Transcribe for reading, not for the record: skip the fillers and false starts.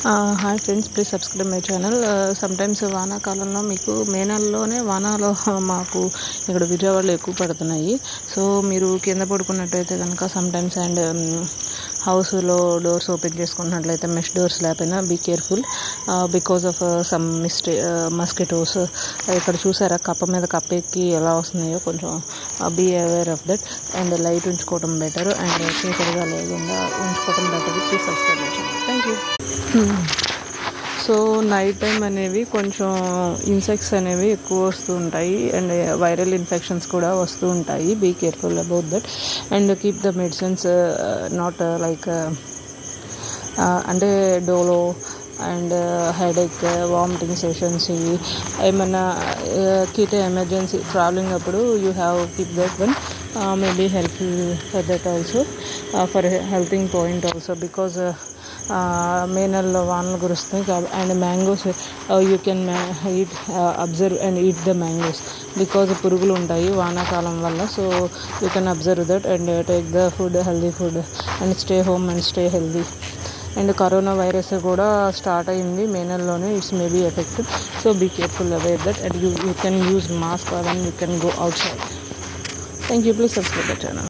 Hi friends, please subscribe my channel. Sometimes వానాకాలంలో మీకు మే నెలలోనే వానాలు మాకు ఇక్కడ విజయవాడలో ఎక్కువ పడుతున్నాయి. సో మీరు కింద పడుకున్నట్టయితే కనుక సమ్టైమ్స్ అండ్ హౌస్లో డోర్స్ ఓపెన్ చేసుకున్నట్లయితే మెష్ డోర్స్ లేకపోయినా be careful because of some mosquitoes. ఇక్కడ చూసారా కప్ప మీద కప్ప ఎక్కి ఎలా వస్తున్నాయో, కొంచెం be aware of that. And light ఉంచుకోవడం బెటర్, అండ్ చీకటిగా లేకుండా ఉంచుకోవడం better. Please subscribe my channel. Thank you. So night time అనేవి కొంచెం ఇన్సెక్ట్స్ అనేవి ఎక్కువ వస్తూ ఉంటాయి, అండ్ వైరల్ ఇన్ఫెక్షన్స్ కూడా వస్తూ ఉంటాయి. Be careful about that, and keep the medicines not like అంటే Dolo and headache, vomiting sessions, ఇవి ఏమైనా కిట్ ఎమర్జెన్సీ ట్రావెలింగ్ అప్పుడు you have keep that one. Maybe helpful for that also, for healthing point also, because may నెలలో వానలు కురుస్తాయి. And mangoes you can eat, observe and eat the mangoes because పురుగులు ఉంటాయి వానాకాలం వల్ల. So you can observe that and take the food, healthy food, and stay home and stay healthy. And corona virus కూడా start అయింది May నెలలోనే. It's maybe affected, so be careful about that, and you can use mask when you can go outside. Thank you. Please subscribe the channel.